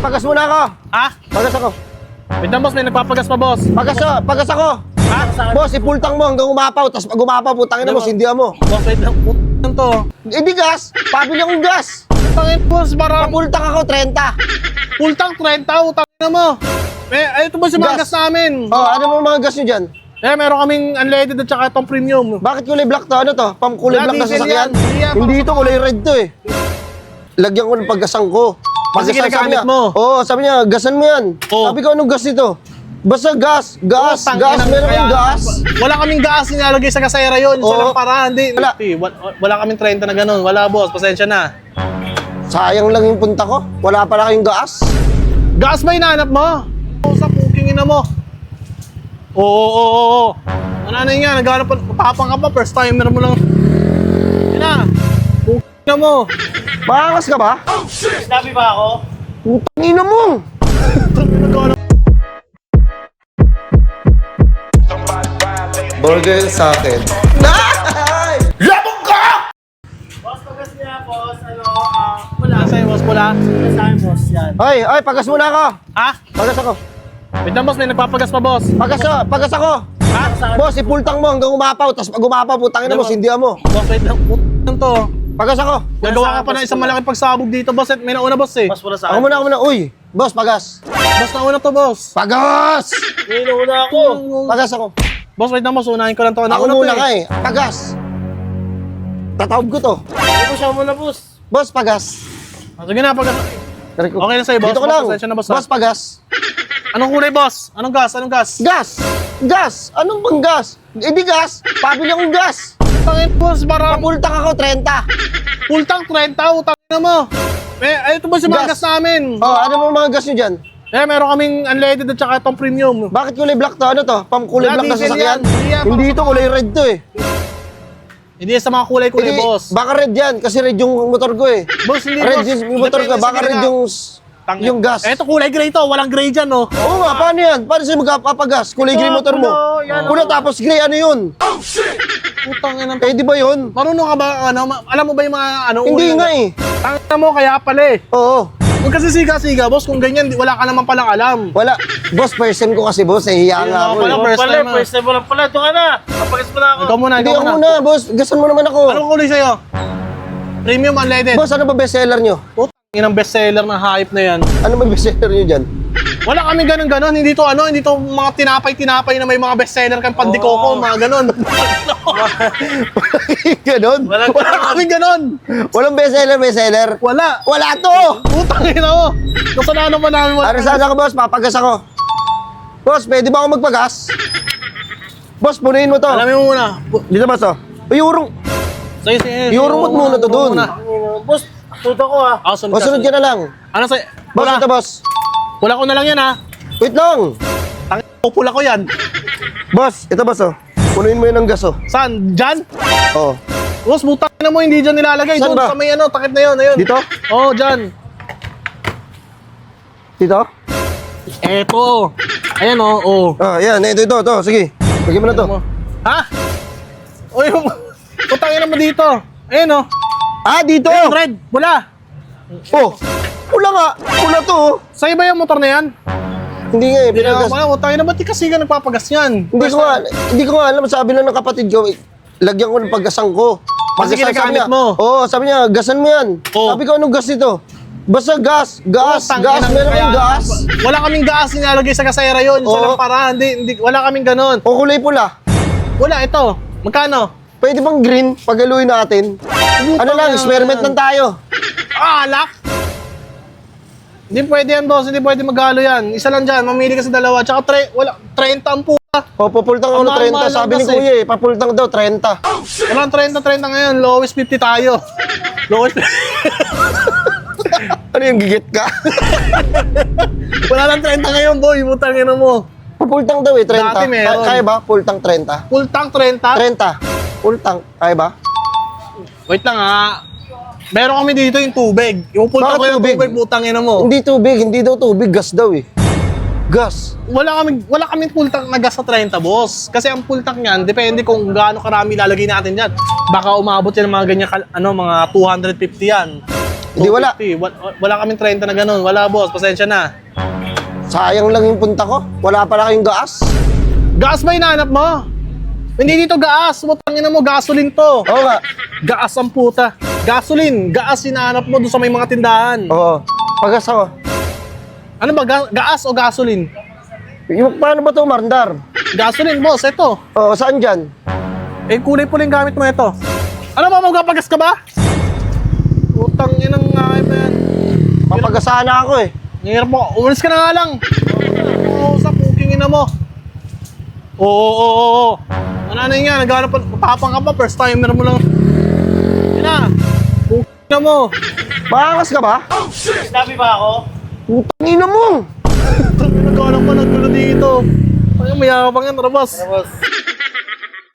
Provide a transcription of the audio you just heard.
pagas muna ako. Ha? Pagas ako. Wait lang, boss. May nagpapagas pa, boss. Pagas ako. Ha? Boss, ipultang mo hanggang umapaw. Tapos pag umapaw, putangin na mo, sindihan mo. Boss, wait lang. Putang to. Hindi gas. Pabili akong gas. Putangin, boss. Parang Papultang ako, 30. pultang 30. Utangin na mo. Eh, ito ba si mga gas namin? Oh, ano mo mga gas nyo dyan? Eh, meron kaming unleaded at saka itong premium. Bakit kulay black to? Ano to? Kulay Wala, black na diesel sasakyan? yan. Hindi yan. Hindi ito, kulay red to eh. Lagyan ko ng paggasang ko. Kasi ginagamit mo. Oo, sabi niya, gasan mo yan. Oo. Sabi ko, anong gas nito? Basta gas. Putang Gas, ina, meron kaya- kang gas. Wala kaming gas nilalagay sa gasera yun. Isa Oo. lang para. Hindi. Wala. Wala kaming 30 na ganun. Wala, boss. Pasensya na. Sayang lang yung punta ko. Wala pala kayong gas. Gas ba hinahanap mo? Sa puking ina mo. Oo. Ano na nga, naghanap pa, matapang ka pa, first timer mo lang. Yan na, puking ina mo. Maangas ka ba? Sabi ba ako? Putang ina mo. Burger sa akin. Labog ka! Boss, pagas niya, boss. Pula. Sa'yo, boss, pula. Sa'yo, boss, yan. Ay, pagas muna ako. Ha? Pagas ako. Wait lang, boss, may nagpapagas pa, boss. Pagas ako. Ha? Boss, ipultang mo hanggang umapaw. Tapos pag umapaw, putangin na mo, sindihan mo. Boss, wait lang, putang to. Pagas ako. Nagawa ka pa ng isang malaking pagsabog dito, boss. At may nauna, boss, eh. Mas pula sa Ako muna. Uy, boss, pagas. Boss, nauna to, boss. Pagas! May nauna ako. Pagas ako. Boss, wait lang, boss. Unahin ko lang to. Ako Nauna to, muna ka eh. Pagas. Tatawag ko to. Ako siya muna, boss. Boss, pagas. Sige na, pagas. Okay na sa'yo, boss. Dito ko lang. Pasensya na, boss, ha? Boss, pagas. Anong kulay, boss? Anong gas? Anong gas? Gas. Anong bang gas? Hindi gas. Pabili akong gas. Tangin, boss. Parang Papultang ako, 30. pultang 30. Utangin na mo. Eh, ito ba si mga Gas. gas namin? Oh, ano mo mga gas nyo dyan? Eh, meron kaming unleaded at saka itong premium. Bakit kulay black to? Ano to? Kulay Wala, black na diesel sasakyan? yan. Hindi yan. Hindi ito, kulay red to eh. Hindi sa mga kulay-kulay, Hindi, boss. baka red yan, kasi red yung motor ko eh. Boss, hindi, Red boss. yung motor ko, Depende baka sa red ginagawa. yung gas. Eh, ito kulay gray to. Walang gray dyan, no? Oo nga, paano yan? Paano sa'yo magpapagas? Kulay gray motor mo. yan, Pula tapos gray, ano yun? Putang ina. Eh, di ba yun? Marunong ka ba, alam mo ba yung mga, Hindi nga eh. Tangina mo, kaya pala eh. Oo. Huwag kasi siga-siga, boss. Kung ganyan, wala ka naman palang alam. Wala. Boss, person ko kasi boss, hiya nga ako. Wala, eh. first time, First time mo lang pala. Ito ka na. Kapagas mo na ako. Ikaw muna, Hindi ikaw ako muna. muna, boss. Gasan mo naman ako. Anong kulay sa'yo? Premium unleaded. Boss, ano ba bestseller nyo? Putang ina, bestseller na hype na yan. Ano ba bestseller nyo dyan? Wala kami ganun-ganon. Hindi to mga tinapay-tinapay na may mga bestseller kang pandikoko, mga ganon. Ganon? Wala kami ganon. Walang bestseller. Wala. Wala to! Putang ina mo. Kasalanan pa namin. Ano sana ko, boss? Papagas ako. Boss, pwede ba ako magpagas? Boss, punuin mo to. Alamin mo muna. Dito, boss, oh. Uy, urong. Sige. Iurumot muna to dun. Boss, tuto ko ah. O, sunod ka na lang. Ano sa'yo? Boss, ito, boss. Pula ko na lang yan, ha? Wait lang. Pula ko yan. Boss, ito, boss, oh. Punuin mo yun ng gas, oh. Saan? Diyan? Oh. Boss, butang na mo, hindi dyan nilalagay. Saan Doon ba? sa may takip na yun. Ayun. Dito? Oo, dyan. Dito? Eto. Ayan, oh. Ah, yan. Ito. Sige. Lagyan mo na to. Ha? Uy, putangin naman dito. Ayun, Ah, dito! Ayun, red. Pula. Oh! Pula nga! Pula to, oh. Sa'yo ba yung motor na yan? Hindi nga, eh. Pinagas. Putangin na, ba't di kasi ka nagpapagas yan? Hindi ko nga alam. Sabi lang ng kapatid ko, lagyan ko ng paggasang ko. Kasi ginagamit mo? Oo, sabi niya, gasan mo yan. Oo. Sabi ko, anong gas nito? Basta gas. Meron kang gas. Wala kaming gas nilalagay sa gasera yun. Isa Oo. lang para. Hindi, wala kaming ganon. O kulay pula. Wala, ito. Magkano? Pwede bang green pagaluin natin? Ano lang, experiment lang tayo. Alak? Hindi pwede yan, boss. Hindi pwede magalo yan. Isa lang dyan. Mamili ka sa dalawa. Tsaka 30 ang puta. O, papultang ako Ang ng 30. mahal-mahal Sabi lang ni kasi. kuya eh, papultang daw 30. Walang 30 ngayon. Lowest 50 tayo. Lowest Ano yung gigit ka? Wala lang 30 ngayon, boy. Butangin mo. Papultang daw eh, 30. Dati meron. Kaya ba? Pultang 30. Full tank 30? 30. Pultang. Kaya ba? Wait lang, ha. Meron kami dito yung tubig. Yung full tank Bakit ko yung tubig? tubig, butangin mo. Hindi tubig, hindi daw tubig. Gas daw eh. Gas. Wala kaming full tank na gas sa 30, boss. Kasi ang full tank niyan, depende kung gaano karami lalagay natin diyan. Baka umabot yan ng mga ganyan, mga 250 yan. Hindi, wala. 250. Wala kaming 30 na ganun. Wala, boss. Pasensya na. Sayang lang yung punta ko. Wala pala kayong gas. Gas ba hinahanap mo? Hindi dito gas. Mutangin mo, gasoline to. Oo nga. Gas ang puta. Gasoline. Gas hinahanap mo doon sa may mga tindahan. Oo. Pagas ako. Ano ba? Gas o gasoline? Yung, paano ba ito, Marndar? Gasoline, boss. Ito. Oo, saan dyan? Eh, kulay puling gamit mo ito. Ano ba? Magpapagas ka ba? Utang inang nga ba yan? Papagasahan na ako eh. Ngirap mo. Umalis ka na nga lang. Oo, sa puking ina mo. Oo. Ano na yun nga? Naghanap pa. Tapang ka pa. First timer mo lang. Yan na. Puking ina mo. Makangas ka ba? Sabi ba ako? Putang ina mo! Naghanap pa. Naggulo dito. Ay, mayabang yan. Tara, boss. Boss.